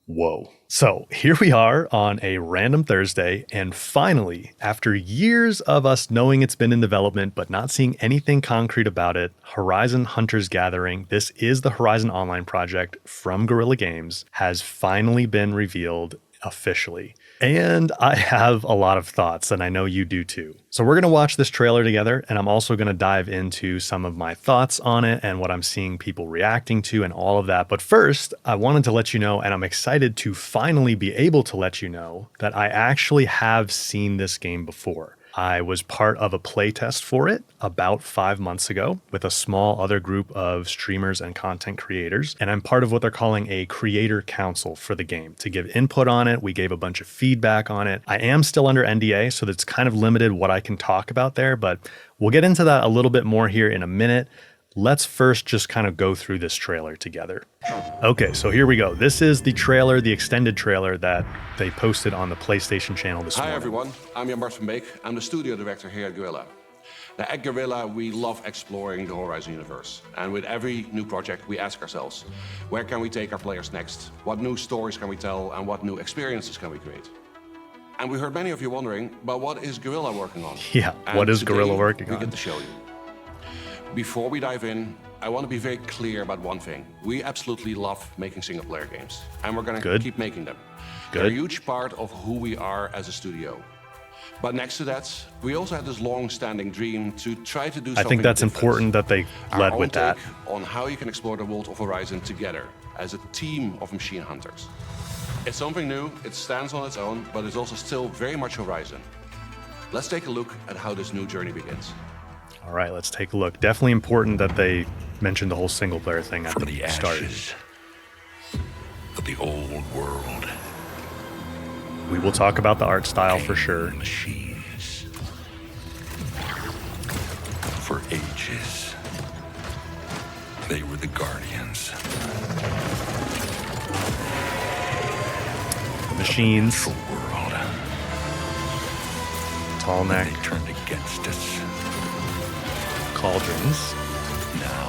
Whoa. So here we are on a random Thursday, and finally, after years of us knowing it's been in development but not seeing anything concrete about it, Horizon Hunters Gathering, this is the Horizon Online project from Guerrilla Games, has finally been revealed officially. And I have a lot of thoughts, and I know you do too. So we're going to watch this trailer together, and I'm also going to dive into some of my thoughts on it and what I'm seeing people reacting to and all of that. But first, I wanted to let you know, and I'm excited to finally be able to let you know, that I actually have seen this game before. I was part of a playtest for it about 5 months ago with a small other group of streamers and content creators. And I'm part of what they're calling a creator council for the game to give input on it. We gave a bunch of feedback on it. I am still under NDA, so that's kind of limited what I can talk about there, but we'll get into that a little bit more here in a minute. Let's first just kind of go through this trailer together. Okay, so here we go. This is the trailer, the extended trailer that they posted on the PlayStation channel this morning. Hi everyone, I'm Jan Bart van Beek. I'm the studio director here at Guerrilla. Now at Guerrilla, we love exploring the Horizon universe. And with every new project, we ask ourselves, where can we take our players next? What new stories can we tell and what new experiences can we create? And we heard many of you wondering, but what is Guerrilla working on? Yeah, what is Guerrilla working on? We get to show you. Before we dive in, I want to be very clear about one thing. We absolutely love making single-player games, and we're going to keep making them. They're a huge part of who we are as a studio. But next to that, we also had this long-standing dream to try to do something I think that's different. important that they led with that. On how you can explore the world of Horizon together as a team of machine hunters. It's something new, it stands on its own, but it's also still very much Horizon. Let's take a look at how this new journey begins. All right, let's take a look. Definitely important that they mentioned the whole single player thing at From the the start. ashes of the old world. We will talk about the art style for sure. Machines. For ages, they were the guardians. Machines. The world. Tall neck. They turned against us. Cauldrons. Now,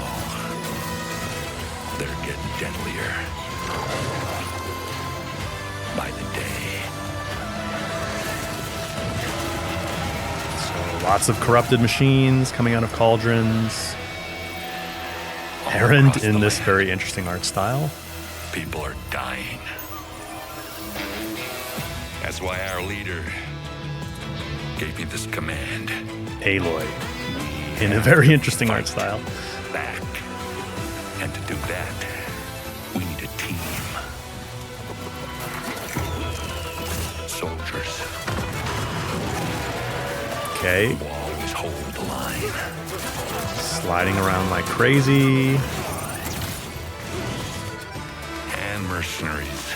they're getting deadlier. By the day. So lots of corrupted machines coming out of cauldrons. Errand in this very interesting art style. People are dying. That's why our leader gave me this command. Aloy. In a very interesting art style. Back. And to do that, we need a team. Soldiers. Okay. Who always hold the line. Sliding around like crazy. And mercenaries.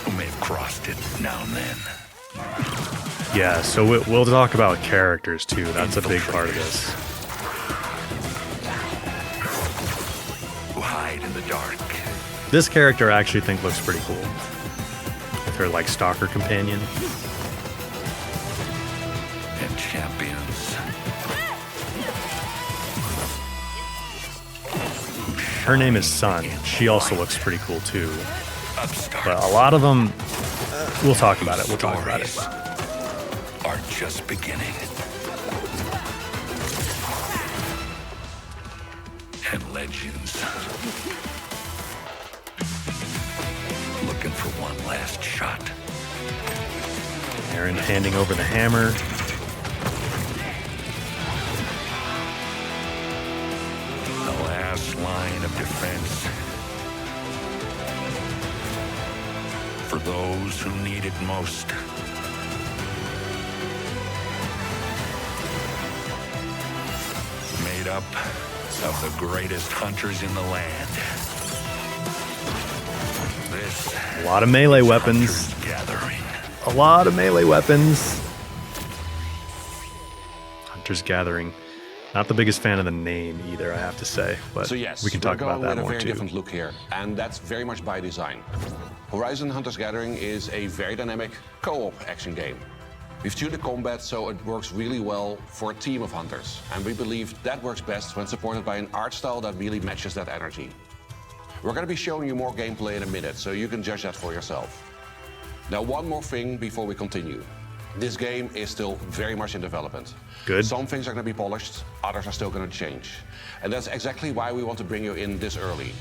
Who may have crossed it now and then. Yeah, so we'll talk about characters too. That's a big part of this. Who hide in the dark. This character I actually think looks pretty cool. With her like stalker companion. And champions. Her name is Sun. She also looks pretty cool too. Upstarts. But a lot of them, we'll talk about it. We'll talk about it. Are just beginning. And legends. Looking for one last shot. Aaron handing over the hammer. The last line of defense. For those who need it most. Made up of the greatest hunters in the land. This A lot of melee weapons. Hunters Gathering. A lot of melee weapons. Hunters Gathering. Not the biggest fan of the name either, I have to say. But So yes, we can talk about that we're going more with a very too. different look here, and that's very much by design. Horizon Hunters Gathering is a very dynamic co-op action game. We've tuned the combat so it works really well for a team of hunters, and we believe that works best when supported by an art style that really matches that energy. We're going to be showing you more gameplay in a minute, so you can judge that for yourself. Now, one more thing before we continue. This game is still very much in development. Good. Some things are going to be polished, others are still going to change. And that's exactly why we want to bring you in this early.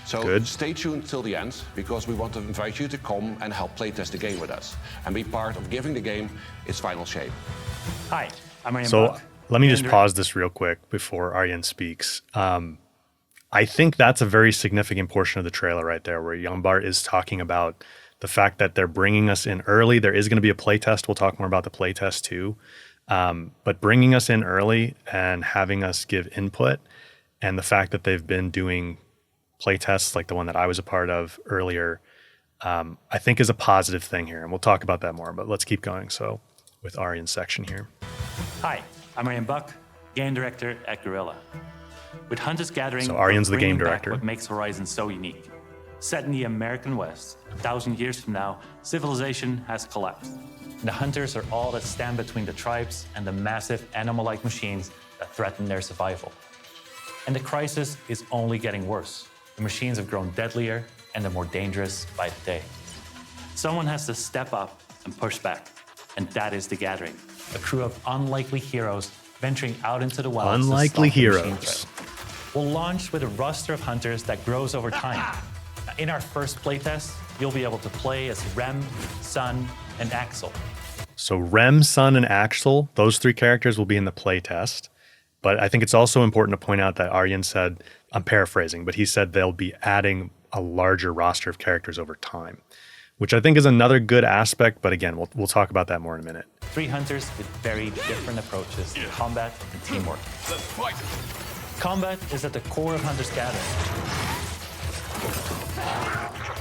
So stay tuned till the end, because we want to invite you to come and help playtest the game with us and be part of giving the game its final shape. Hi, I'm Arjen So Buck. let me just pause this real quick before Arjen speaks. I think that's a very significant portion of the trailer right there, where Jan Bart is talking about the fact that they're bringing us in early. There is going to be a playtest. We'll talk more about the playtest too. But bringing us in early and having us give input, and the fact that they've been doing playtests like the one that I was a part of earlier, I think is a positive thing here. And we'll talk about that more, but let's keep going. So with Arjen's section here. Hi, I'm Arjen Buck, game director at Guerrilla. With Hunters Gathering, So Arjen's the game bringing back director. what makes Horizon so unique. Set in the American West, 1,000 years from now, civilization has collapsed. The hunters are all that stand between the tribes and the massive animal-like machines that threaten their survival. And the crisis is only getting worse. The machines have grown deadlier and they're more dangerous by the day. Someone has to step up and push back, and that is the Gathering, a crew of unlikely heroes venturing out into the wild. Unlikely to stop the machine heroes. threat. We'll launch with a roster of hunters that grows over time. In our first playtest, you'll be able to play as Rem, Sun, and Axel. So Rem, Sun, and Axel, those three characters will be in the playtest. But I think it's also important to point out that Arjen said, I'm paraphrasing, but he said they'll be adding a larger roster of characters over time, which I think is another good aspect. But again, we'll talk about that more in a minute. 3 hunters with very different approaches to combat and teamwork. Let's fight. Combat is at the core of Hunters Gathering.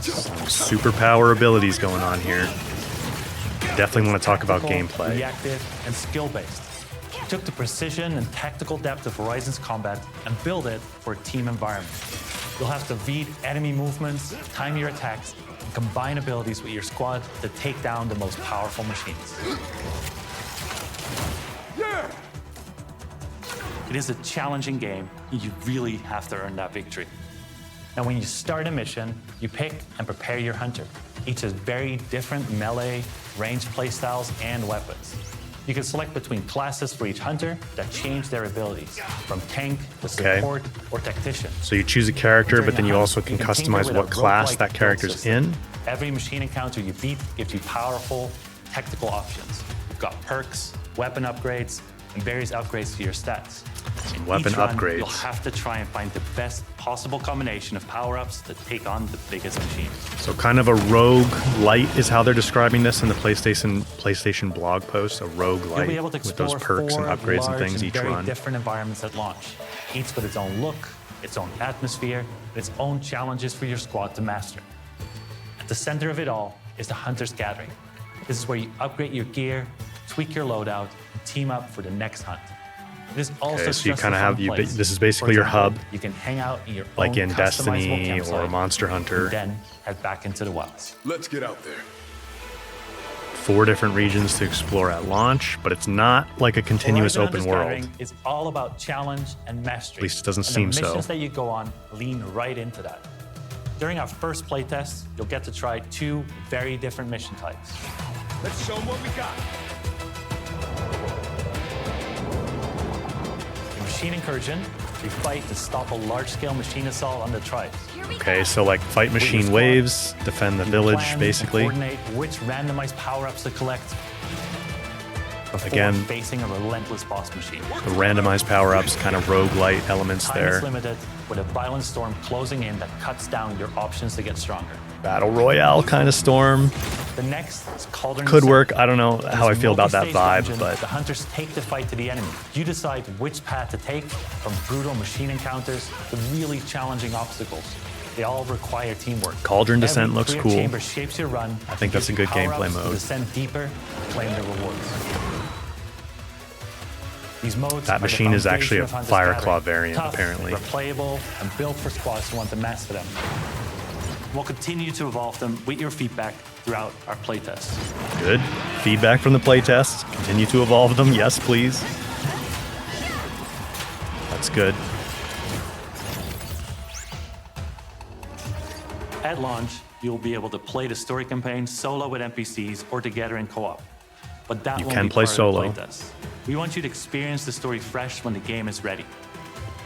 Some superpower abilities going on here. Definitely want to talk about Tactical, gameplay. reactive, and skill-based. We took the precision and tactical depth of Horizon's combat and built it for a team environment. You'll have to read enemy movements, time your attacks, and combine abilities with your squad to take down the most powerful machines. It is a challenging game, and you really have to earn that victory. Now, when you start a mission, you pick and prepare your hunter. Each has very different melee, ranged playstyles, and weapons. You can select between classes for each hunter that change their abilities, from tank to support or tactician. So you choose a character, During but then a you hunt, also can you tinker customize with what a class roguelike that build character's system. in. Every machine encounter you beat gives you powerful tactical options. You've got perks, weapon upgrades, and various upgrades to your stats. In weapon each run, upgrades. You'll have to try and find the best possible combination of power-ups to take on the biggest machine. So kind of a rogue light is how they're describing this in the PlayStation blog post. A rogue You'll light be able to with explore those perks and 4 upgrades and large things each very run. different environments at launch, each with its own look, its own atmosphere, its own challenges for your squad to master. At the center of it all is the Hunters Gathering. This is where you upgrade your gear, tweak your loadout, and team up for the next hunt. It is also Okay, so you just kind a of fun have place. this is For basically your example, hub, You can hang out in your like own in customizable Destiny or campsite, Monster Hunter. and then head back into the wilds. Let's get out there. 4 different regions to explore at launch, but it's not like a continuous Horizon open Hunters world. Gathering is all about challenge and mastery. At least it doesn't and seem the so. missions that you go on lean right into that. During our first playtest, you'll get to try 2 very different mission types. Let's show them what we got. In Machine Incursion, you fight to stop a large-scale machine assault on the tribes. Okay, so like fight machine squad. waves, defend the You village, plan and basically. coordinate which randomized power-ups to collect before Again, facing a relentless boss machine. The randomized power-ups, kind of roguelite elements Time there. is limited, with a violent storm closing in that cuts down your options to get stronger. Battle Royale kind of storm. The next is Cauldron Could Descent. work. I don't know how I This feel about that multi-stage vibe, dungeon, but the hunters take the fight to the enemy. You decide which path to take, from brutal machine encounters to really challenging obstacles. They all require teamwork. Cauldron Descent Every looks clear cool. chamber shapes your run. I think that's a good gameplay mode. Descend deeper, claim the rewards. These modes That are the machine is actually a foundation of Hunters Fire Gathering. Claw variant, Tough, apparently. replayable, and built for squads who want to master them. We'll continue to evolve them with your feedback throughout our playtests. good. Feedback from the playtests. Continue to evolve them. Yes, please. That's good. At launch, you'll be able to play the story campaign solo with NPCs or together in co-op. But that You won't can be play part solo. of the playtest. We want you to experience the story fresh when the game is ready.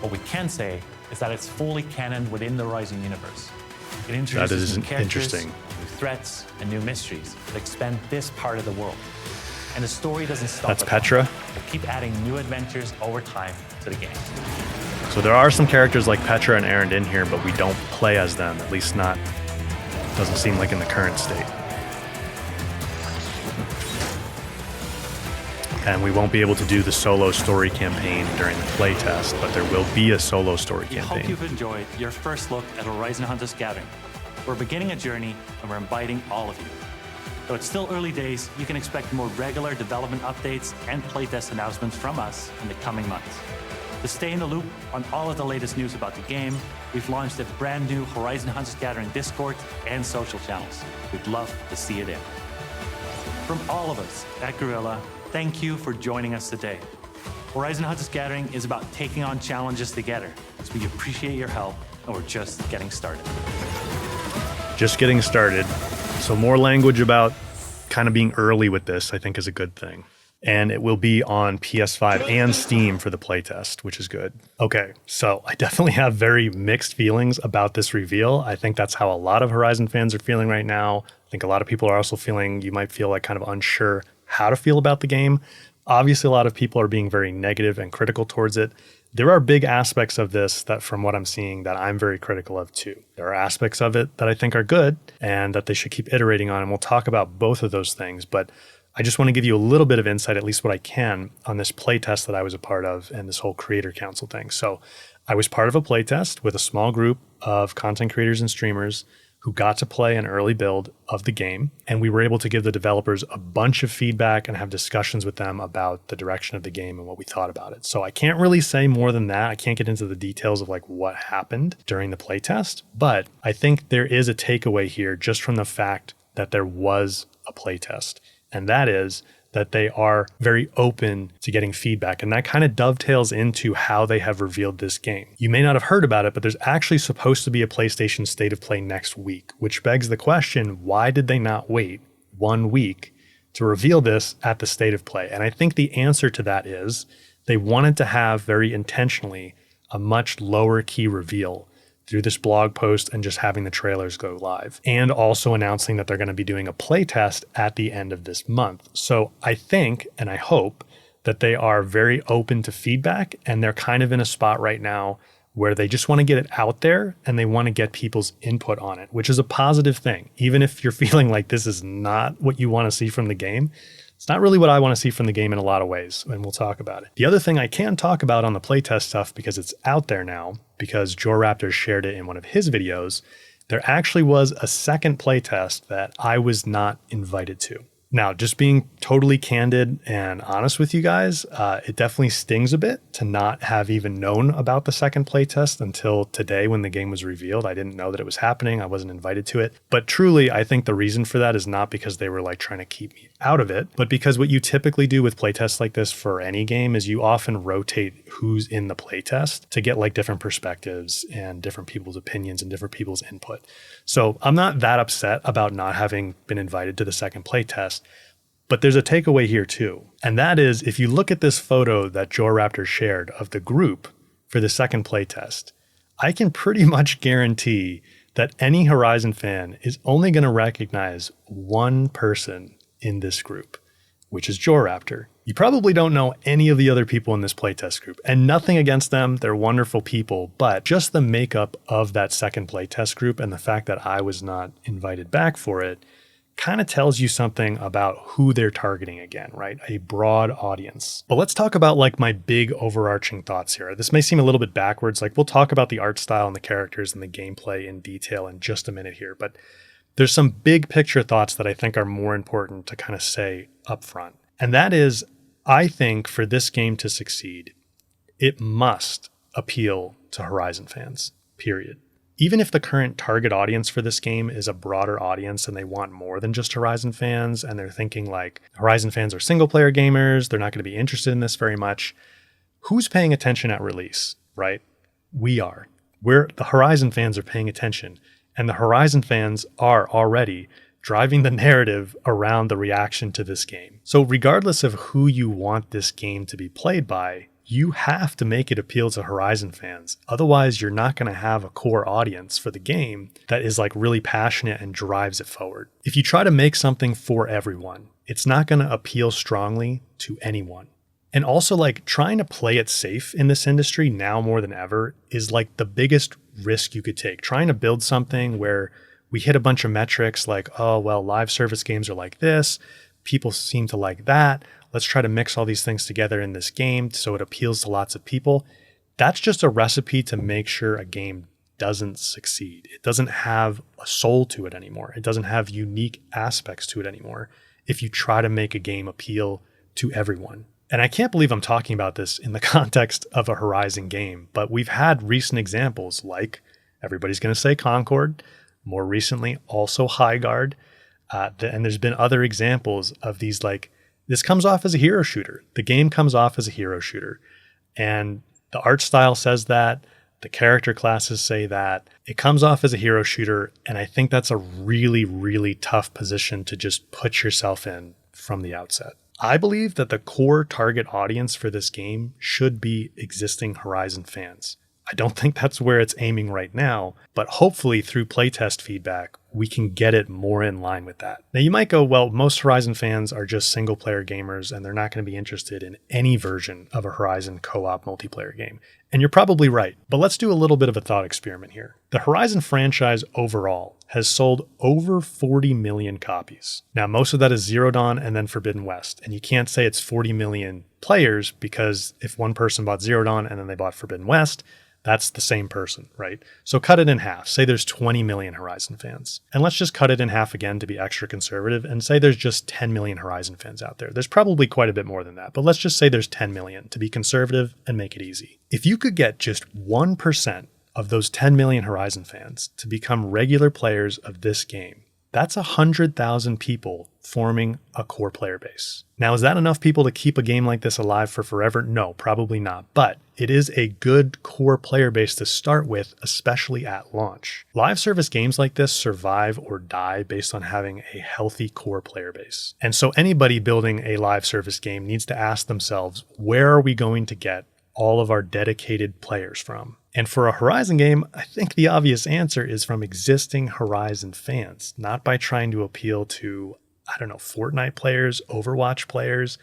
What we can say is that it's fully canon within the Horizon universe. It introduces new characters, interesting. new threats, and new mysteries that expand this part of the world. And the story doesn't stop That's at that. Petra. We'll keep adding new adventures over time to the game. So there are some characters like Petra and Erend in here, but we don't play as them, at least not, doesn't seem like in the current state. And we won't be able to do the solo story campaign during the playtest, but there will be a solo story We hope campaign. you've enjoyed your first look at Horizon Hunters Gathering. We're beginning a journey, and we're inviting all of you. Though it's still early days, you can expect more regular development updates and playtest announcements from us in the coming months. To stay in the loop on all of the latest news about the game, we've launched a brand new Horizon Hunters Gathering Discord and social channels. We'd love to see you there. From all of us at Guerrilla, thank you for joining us today. Horizon Hunters Gathering is about taking on challenges together, so we appreciate your help, and we're just getting started. Just getting started. So more language about kind of being early with this, I think, is a good thing. And it will be on PS5 and Steam for the playtest, which is good. Okay, so I definitely have very mixed feelings about this reveal. I think that's how a lot of Horizon fans are feeling right now. I think a lot of people are also feeling, you might feel like kind of unsure how to feel about the game. Obviously, a lot of people are being very negative and critical towards it. There are big aspects of this that, from what I'm seeing, that I'm very critical of too. There are aspects of it that I think are good and that they should keep iterating on, and we'll talk about both of those things. But I just want to give you a little bit of insight, at least what I can, on this playtest that I was a part of and this whole creator council thing. So I was part of a playtest with a small group of content creators and streamers who got to play an early build of the game, and we were able to give the developers a bunch of feedback and have discussions with them about the direction of the game and what we thought about it. So I can't really say more than that. I can't get into the details of like what happened during the playtest, but I think there is a takeaway here just from the fact that there was a playtest, and that is that they are very open to getting feedback. And that kind of dovetails into how they have revealed this game. You may not have heard about it, but there's actually supposed to be a PlayStation State of Play next week, which begs the question, why did they not wait 1 week to reveal this at the State of Play? And I think the answer to that is they wanted to have very intentionally a much lower key reveal through this blog post and just having the trailers go live, and also announcing that they're going to be doing a playtest at the end of this month. So I think, and I hope, that they are very open to feedback, and they're kind of in a spot right now where they just want to get it out there and they want to get people's input on it, which is a positive thing. Even if you're feeling like this is not what you want to see from the game, it's not really what I want to see from the game in a lot of ways, and we'll talk about it. The other thing I can talk about on the playtest stuff, because it's out there now, because JoeRaptor shared it in one of his videos, there actually was a second playtest that I was not invited to. Now, just being totally candid and honest with you guys, it definitely stings a bit to not have even known about the second playtest until today when the game was revealed. I didn't know that it was happening. I wasn't invited to it. But truly, I think the reason for that is not because they were like trying to keep me out of it, but because what you typically do with playtests like this for any game is you often rotate who's in the playtest to get like different perspectives and different people's opinions and different people's input. So I'm not that upset about not having been invited to the second playtest. But there's a takeaway here too. And that is, if you look at this photo that JoeRaptor shared of the group for the second playtest, I can pretty much guarantee that any Horizon fan is only going to recognize one person in this group, which is JoeRaptor. You probably don't know any of the other people in this playtest group, and nothing against them. They're wonderful people, but just the makeup of that second playtest group and the fact that I was not invited back for it kind of tells you something about who they're targeting again, right? A broad audience. But let's talk about like my big overarching thoughts here. This may seem a little bit backwards. Like we'll talk about the art style and the characters and the gameplay in detail in just a minute here, but there's some big picture thoughts that I think are more important to kind of say up front. And that is, I think for this game to succeed, it must appeal to Horizon fans, period. Even if the current target audience for this game is a broader audience and they want more than just Horizon fans, and they're thinking like Horizon fans are single player gamers, they're not going to be interested in this very much. Who's paying attention at release, right? We are. The Horizon fans are paying attention. And the Horizon fans are already driving the narrative around the reaction to this game. So regardless of who you want this game to be played by, you have to make it appeal to Horizon fans. Otherwise, you're not going to have a core audience for the game that is like really passionate and drives it forward. If you try to make something for everyone, it's not going to appeal strongly to anyone. And also, like, trying to play it safe in this industry now more than ever is like the biggest risk you could take. Trying to build something where we hit a bunch of metrics like, oh, well, live service games are like this, people seem to like that. Let's try to mix all these things together in this game so it appeals to lots of people. That's just a recipe to make sure a game doesn't succeed. It doesn't have a soul to it anymore. It doesn't have unique aspects to it anymore if you try to make a game appeal to everyone. And I can't believe I'm talking about this in the context of a Horizon game, but we've had recent examples like, everybody's going to say Concord, more recently also Highguard, and there's been other examples of these, like, this comes off as a hero shooter. The game comes off as a hero shooter. And the art style says that. The character classes say that. It comes off as a hero shooter. And I think that's a really, really tough position to just put yourself in from the outset. I believe that the core target audience for this game should be existing Horizon fans. I don't think that's where it's aiming right now, but hopefully through playtest feedback, we can get it more in line with that. Now you might go, well, most Horizon fans are just single player gamers and they're not going to be interested in any version of a Horizon co-op multiplayer game. And you're probably right, but let's do a little bit of a thought experiment here. The Horizon franchise overall has sold over 40 million copies. Now, most of that is Zero Dawn and then Forbidden West. And you can't say it's 40 million players because if one person bought Zero Dawn and then they bought Forbidden West, that's the same person, right? So cut it in half. Say there's 20 million Horizon fans. And let's just cut it in half again to be extra conservative and say there's just 10 million Horizon fans out there. There's probably quite a bit more than that, but let's just say there's 10 million to be conservative and make it easy. If you could get just 1% of those 10 million Horizon fans to become regular players of this game, that's 100,000 people forming a core player base. Now, is that enough people to keep a game like this alive for forever? No, probably not. But it is a good core player base to start with, especially at launch. Live service games like this survive or die based on having a healthy core player base. And so anybody building a live service game needs to ask themselves, where are we going to get all of our dedicated players from? And for a Horizon game, I think the obvious answer is from existing Horizon fans, not by trying to appeal to, Fortnite players, Overwatch players,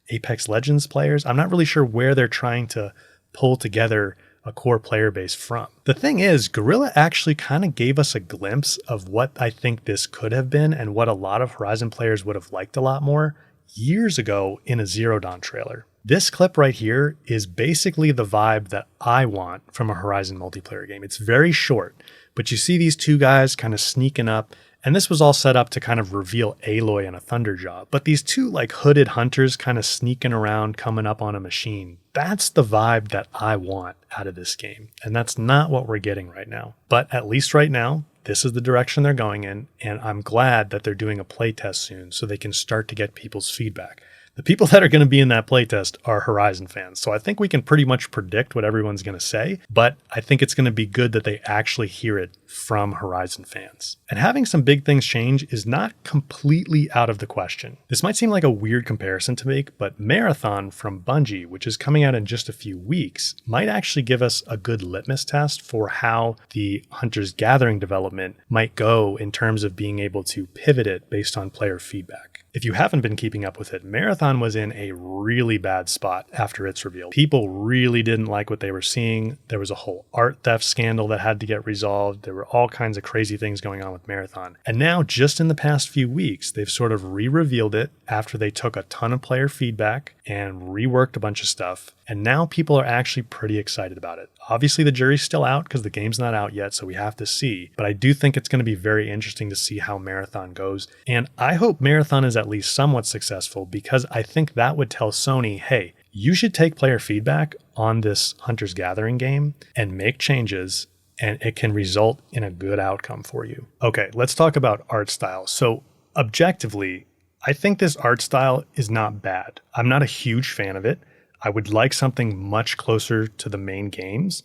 Apex Legends players. I'm not really sure where they're trying to pull together a core player base from. The thing is, Guerrilla actually kind of gave us a glimpse of what I think this could have been and what a lot of Horizon players would have liked a lot more years ago in a Zero Dawn trailer. This clip right here is basically the vibe that I want from a Horizon multiplayer game. It's very short, but you see these two guys kind of sneaking up, and this was all set up to kind of reveal Aloy and a Thunderjaw. But these two like hooded hunters kind of sneaking around, coming up on a machine. That's the vibe that I want out of this game. And that's not what we're getting right now. But at least right now, this is the direction they're going in. And I'm glad that they're doing a playtest soon so they can start to get people's feedback. The people that are going to be in that playtest are Horizon fans. So I think we can pretty much predict what everyone's going to say, but I think it's going to be good that they actually hear it from Horizon fans. And having some big things change is not completely out of the question. This might seem like a weird comparison to make, but Marathon from Bungie, which is coming out in just a few weeks, might actually give us a good litmus test for how the Hunter's Gathering development might go in terms of being able to pivot it based on player feedback. If you haven't been keeping up with it, Marathon was in a really bad spot after its reveal. People really didn't like what they were seeing. There was a whole art theft scandal that had to get resolved. There were all kinds of crazy things going on with Marathon. And now, just in the past few weeks, they've sort of re-revealed it after they took a ton of player feedback and reworked a bunch of stuff. And now people are actually pretty excited about it. Obviously, the jury's still out because the game's not out yet, so we have to see. But I do think it's going to be very interesting to see how Marathon goes. And I hope Marathon is at least somewhat successful because I think that would tell Sony, hey, you should take player feedback on this Hunter's Gathering game and make changes, and it can result in a good outcome for you. Okay, let's talk about art style. So objectively, I think this art style is not bad. I'm not a huge fan of it. I would like something much closer to the main games,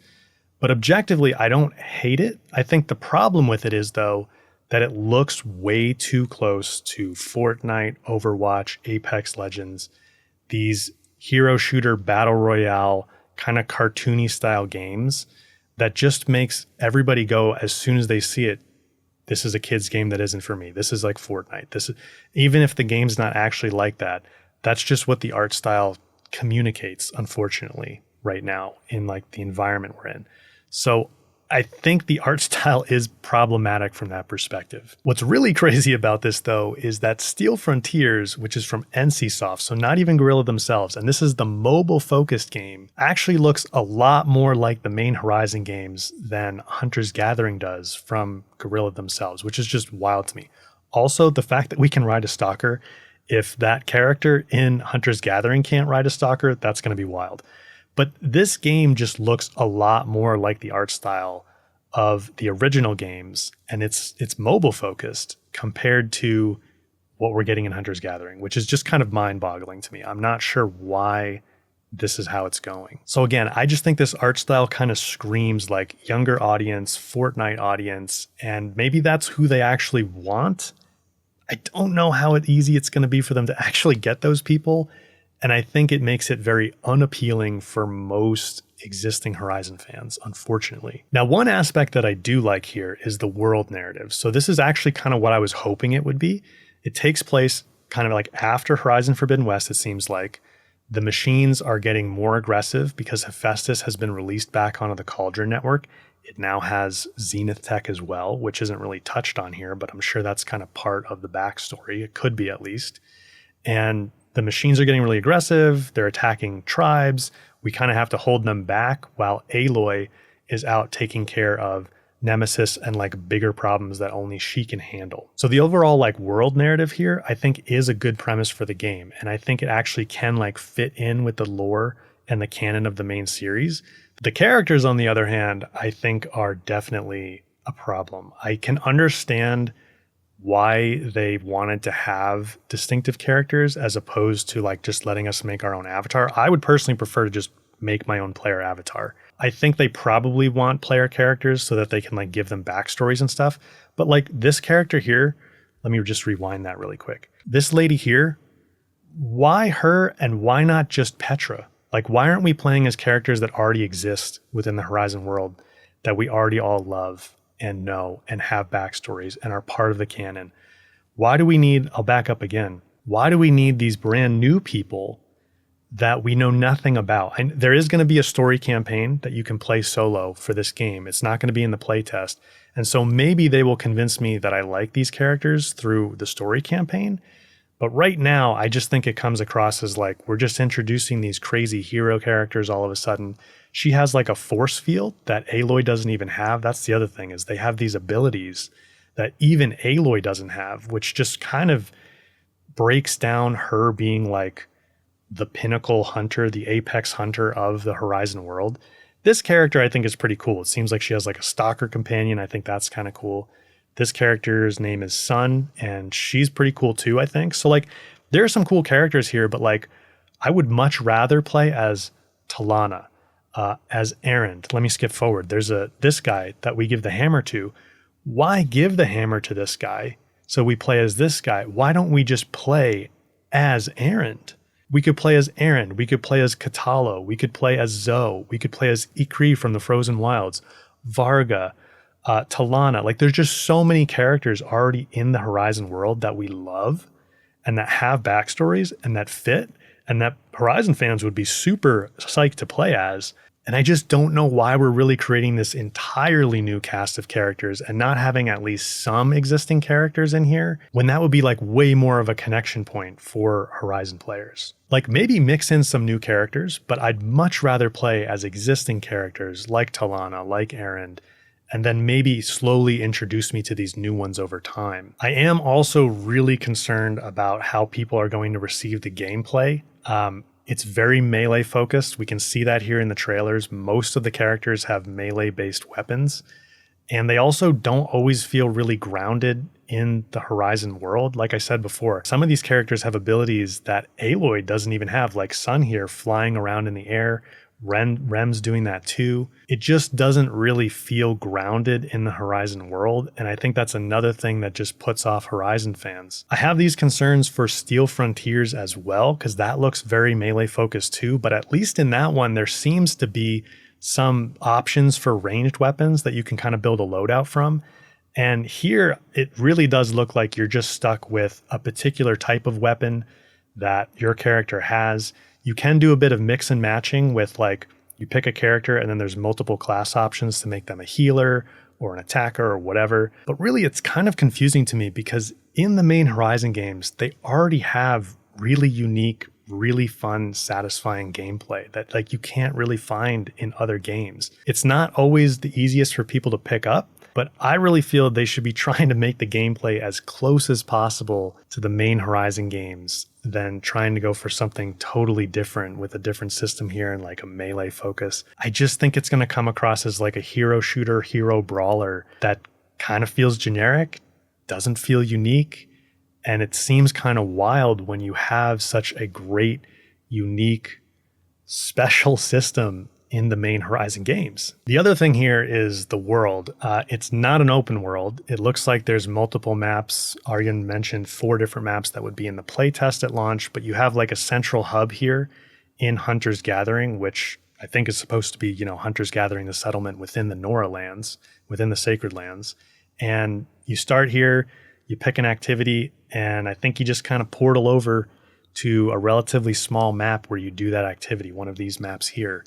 But objectively, I don't hate it. I think the problem with it is, though, that it looks way too close to Fortnite, Overwatch, Apex Legends, these hero shooter battle royale kind of cartoony style games that just makes everybody go as soon as they see it, this is a kid's game that isn't for me. This is like Fortnite. This is, even if the game's not actually like that, that's just what the art style communicates, unfortunately, right now in like the environment we're in. So I think the art style is problematic from that perspective. What's really crazy about this, though, is that Steel Frontiers, which is from NCSoft, so not even Guerrilla themselves, and this is the mobile-focused game, actually looks a lot more like the main Horizon games than Hunter's Gathering does from Guerrilla themselves, which is just wild to me. Also, the fact that we can ride a stalker, if that character in Hunter's Gathering can't ride a stalker, that's going to be wild. But this game just looks a lot more like the art style of the original games, and it's mobile focused compared to what we're getting in Hunter's Gathering, which is just kind of mind-boggling to me. I'm not sure why this is how it's going. So again, I just think this art style kind of screams like younger audience, Fortnite audience, and maybe that's who they actually want. I don't know how easy it's going to be for them to actually get those people. And I think it makes it very unappealing for most existing Horizon fans, unfortunately. Now, one aspect that I do like here is the world narrative. So this is actually kind of what I was hoping it would be. It takes place kind of like after Horizon Forbidden West, it seems like. The machines are getting more aggressive because Hephaestus has been released back onto the Cauldron network. It now has Zenith tech as well, which isn't really touched on here, but I'm sure that's kind of part of the backstory. It could be, at least. And the machines are getting really aggressive. They're attacking tribes. We kind of have to hold them back while Aloy is out taking care of Nemesis and like bigger problems that only she can handle. So the overall like world narrative here, I think, is a good premise for the game. And I think it actually can like fit in with the lore and the canon of the main series. The characters, on the other hand, I think are definitely a problem. I can understand why they wanted to have distinctive characters as opposed to like just letting us make our own avatar. I would personally prefer to just make my own player avatar. I think they probably want player characters so that they can like give them backstories and stuff. But like this character here, let me just rewind that really quick. This lady here, why her and why not just Petra? Like, why aren't we playing as characters that already exist within the Horizon world that we already all love and know and have backstories and are part of the canon? Why do we need, I'll back up again. Why do we need these brand new people that we know nothing about? And there is going to be a story campaign that you can play solo for this game. It's not going to be in the playtest. And so maybe they will convince me that I like these characters through the story campaign. But right now, I just think it comes across as like, we're just introducing these crazy hero characters all of a sudden. She has like a force field that Aloy doesn't even have. That's the other thing, is they have these abilities that even Aloy doesn't have, which just kind of breaks down her being like the pinnacle hunter, the apex hunter of the Horizon world. This character I think is pretty cool. It seems like she has like a stalker companion. I think that's kind of cool. This character's name is Sun, and she's pretty cool too, I think. So like there are some cool characters here, but like I would much rather play as Talana, as Erend. Let me skip forward. There's this guy that we give the hammer to. Why give the hammer to this guy so we play as this guy? Why don't we just play as Erend? We could play as Erend. We could play as Katalo. We could play as Zoe. We could play as Ikri from the Frozen Wilds, Varga, Talana. Like there's just so many characters already in the Horizon world that we love and that have backstories and that fit and that Horizon fans would be super psyched to play as. And I just don't know why we're really creating this entirely new cast of characters and not having at least some existing characters in here, when that would be like way more of a connection point for Horizon players. Like maybe mix in some new characters, but I'd much rather play as existing characters like Talana, like Erend, and then maybe slowly introduce me to these new ones over time. I am also really concerned about how people are going to receive the gameplay. It's very melee focused. We can see that here in the trailers. Most of the characters have melee based weapons, and they also don't always feel really grounded in the Horizon world. Like I said before, some of these characters have abilities that Aloy doesn't even have, like Sun here flying around in the air, Rem's doing that too. It just doesn't really feel grounded in the Horizon world, and I think that's another thing that just puts off Horizon fans. I have these concerns for Steel Frontiers as well, because that looks very melee focused too, but at least in that one, there seems to be some options for ranged weapons that you can kind of build a loadout from. And here, it really does look like you're just stuck with a particular type of weapon that your character has. You can do a bit of mix and matching with, like, you pick a character and then there's multiple class options to make them a healer or an attacker or whatever. But really, it's kind of confusing to me because in the main Horizon games, they already have really unique, really fun, satisfying gameplay that, like, you can't really find in other games. It's not always the easiest for people to pick up, but I really feel they should be trying to make the gameplay as close as possible to the main Horizon games than trying to go for something totally different with a different system here and like a melee focus. I just think it's going to come across as like a hero shooter, hero brawler that kind of feels generic, doesn't feel unique, and it seems kind of wild when you have such a great, unique, special system in the main Horizon games. The other thing here is the world. It's not an open world. It looks like there's multiple maps. Arjen mentioned 4 different maps that would be in the playtest at launch, but you have like a central hub here in Hunter's Gathering, which I think is supposed to be, you know, Hunter's Gathering, the settlement within the Nora lands, within the Sacred Lands. And you start here, you pick an activity, and I think you just kind of portal over to a relatively small map where you do that activity, one of these maps here.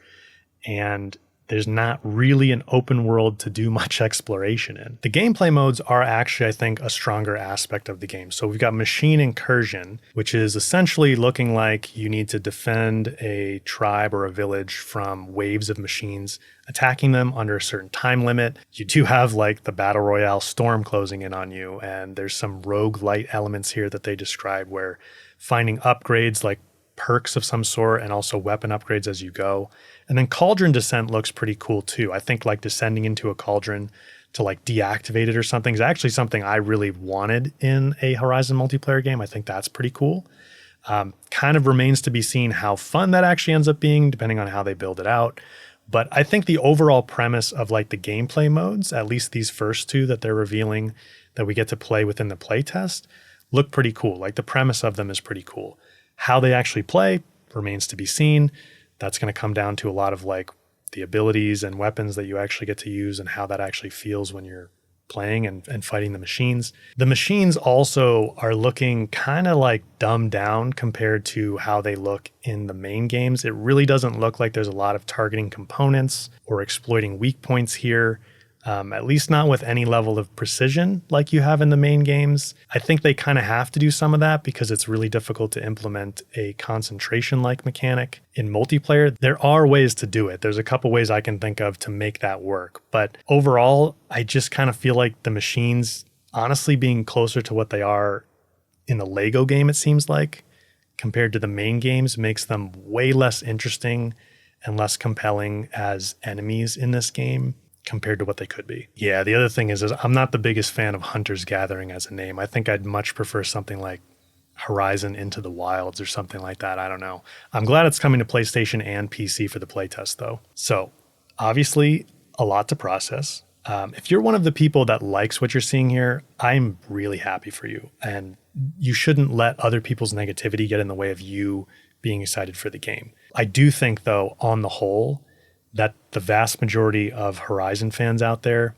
And there's not really an open world to do much exploration in. The gameplay modes are actually, I think, a stronger aspect of the game. So we've got Machine Incursion, which is essentially looking like you need to defend a tribe or a village from waves of machines attacking them under a certain time limit. You do have like the Battle Royale storm closing in on you, and there's some roguelite elements here that they describe where finding upgrades like perks of some sort and also weapon upgrades as you go. And then Cauldron Descent looks pretty cool too. I think like descending into a cauldron to like deactivate it or something is actually something I really wanted in a Horizon multiplayer game. I think that's pretty cool. Kind of remains to be seen how fun that actually ends up being depending on how they build it out. But I think the overall premise of like the gameplay modes, at least these first 2 that they're revealing that we get to play within the playtest, look pretty cool. Like the premise of them is pretty cool. How they actually play remains to be seen. That's going to come down to a lot of like the abilities and weapons that you actually get to use and how that actually feels when you're playing and fighting the machines. The machines also are looking kind of like dumbed down compared to how they look in the main games. It really doesn't look like there's a lot of targeting components or exploiting weak points here. At least not with any level of precision like you have in the main games. I think they kind of have to do some of that because it's really difficult to implement a concentration-like mechanic in multiplayer. There are ways to do it. There's a couple ways I can think of to make that work. But overall, I just kind of feel like the machines, honestly being closer to what they are in the Lego game, it seems like, compared to the main games, makes them way less interesting and less compelling as enemies in this game compared to what they could be. Yeah, the other thing is I'm not the biggest fan of Hunter's Gathering as a name. I think I'd much prefer something like Horizon Into the Wilds or something like that. I don't know. I'm glad it's coming to PlayStation and PC for the playtest though. So obviously a lot to process. If you're one of the people that likes what you're seeing here, I'm really happy for you. And you shouldn't let other people's negativity get in the way of you being excited for the game. I do think though, on the whole, that the vast majority of Horizon fans out there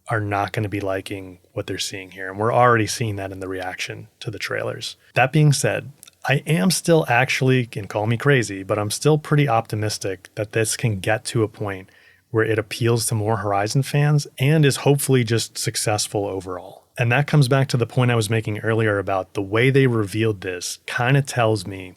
are not going to be liking what they're seeing here. And we're already seeing that in the reaction to the trailers. That being said, I am still actually, and call me crazy, but I'm still pretty optimistic that this can get to a point where it appeals to more Horizon fans and is hopefully just successful overall. And that comes back to the point I was making earlier about the way they revealed this kind of tells me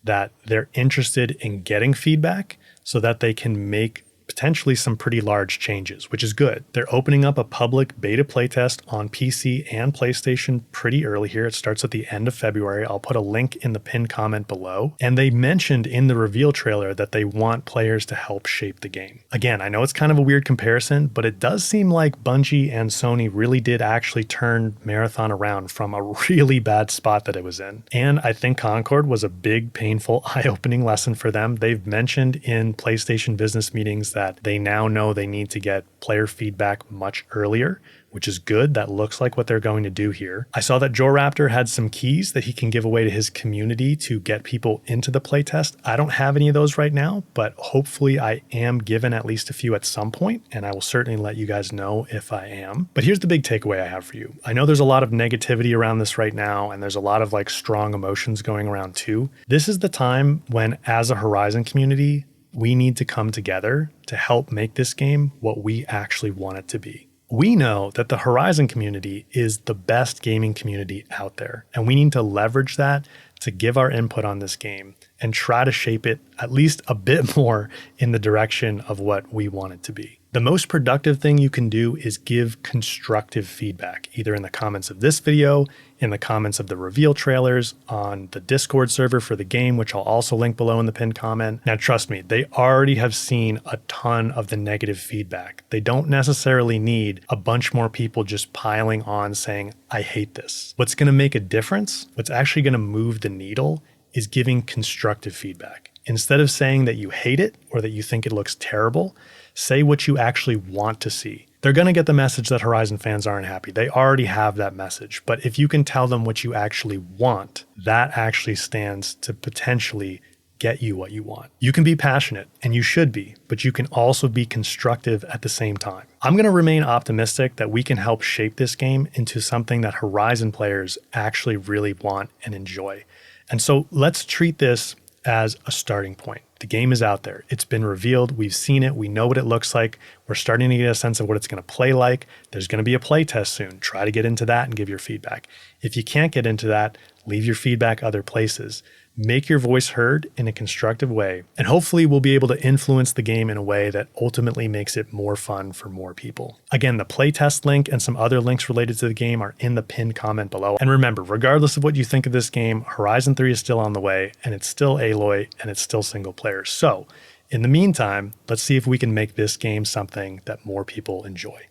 that they're interested in getting feedback so that they can make potentially some pretty large changes, which is good. They're opening up a public beta playtest on PC and PlayStation pretty early here. It starts at the end of February. I'll put a link in the pinned comment below. And they mentioned in the reveal trailer that they want players to help shape the game. Again, I know it's kind of a weird comparison, but it does seem like Bungie and Sony really did actually turn Marathon around from a really bad spot that it was in. And I think Concord was a big, painful, eye-opening lesson for them. They've mentioned in PlayStation business meetings that they now know they need to get player feedback much earlier, which is good. That looks like what they're going to do here. I saw that Joe Raptor had some keys that he can give away to his community to get people into the playtest. I don't have any of those right now, but hopefully I am given at least a few at some point, and I will certainly let you guys know if I am. But here's the big takeaway I have for you. I know there's a lot of negativity around this right now, and there's a lot of like strong emotions going around too. This is the time when, as a Horizon community, we need to come together to help make this game what we actually want it to be. We know that the Horizon community is the best gaming community out there, and we need to leverage that to give our input on this game and try to shape it at least a bit more in the direction of what we want it to be. The most productive thing you can do is give constructive feedback, either in the comments of this video, in the comments of the reveal trailers, on the Discord server for the game, which I'll also link below in the pinned comment. Now, trust me, they already have seen a ton of the negative feedback. They don't necessarily need a bunch more people just piling on saying, I hate this. What's going to make a difference, what's actually going to move the needle, is giving constructive feedback. Instead of saying that you hate it or that you think it looks terrible, say what you actually want to see. They're going to get the message that Horizon fans aren't happy. They already have that message. But if you can tell them what you actually want, that actually stands to potentially get you what you want. You can be passionate, and you should be, but you can also be constructive at the same time. I'm going to remain optimistic that we can help shape this game into something that Horizon players actually really want and enjoy. And so let's treat this as a starting point. The game is out there. It's been revealed. We've seen it. We know what it looks like. We're starting to get a sense of what it's going to play like. There's going to be a play test soon. Try to get into that and give your feedback. If you can't get into that, leave your feedback other places. Make your voice heard in a constructive way, and hopefully we'll be able to influence the game in a way that ultimately makes it more fun for more people. Again, the playtest link and some other links related to the game are in the pinned comment below. And remember, regardless of what you think of this game, Horizon 3 is still on the way, and it's still Aloy, and it's still single player. So, in the meantime, let's see if we can make this game something that more people enjoy.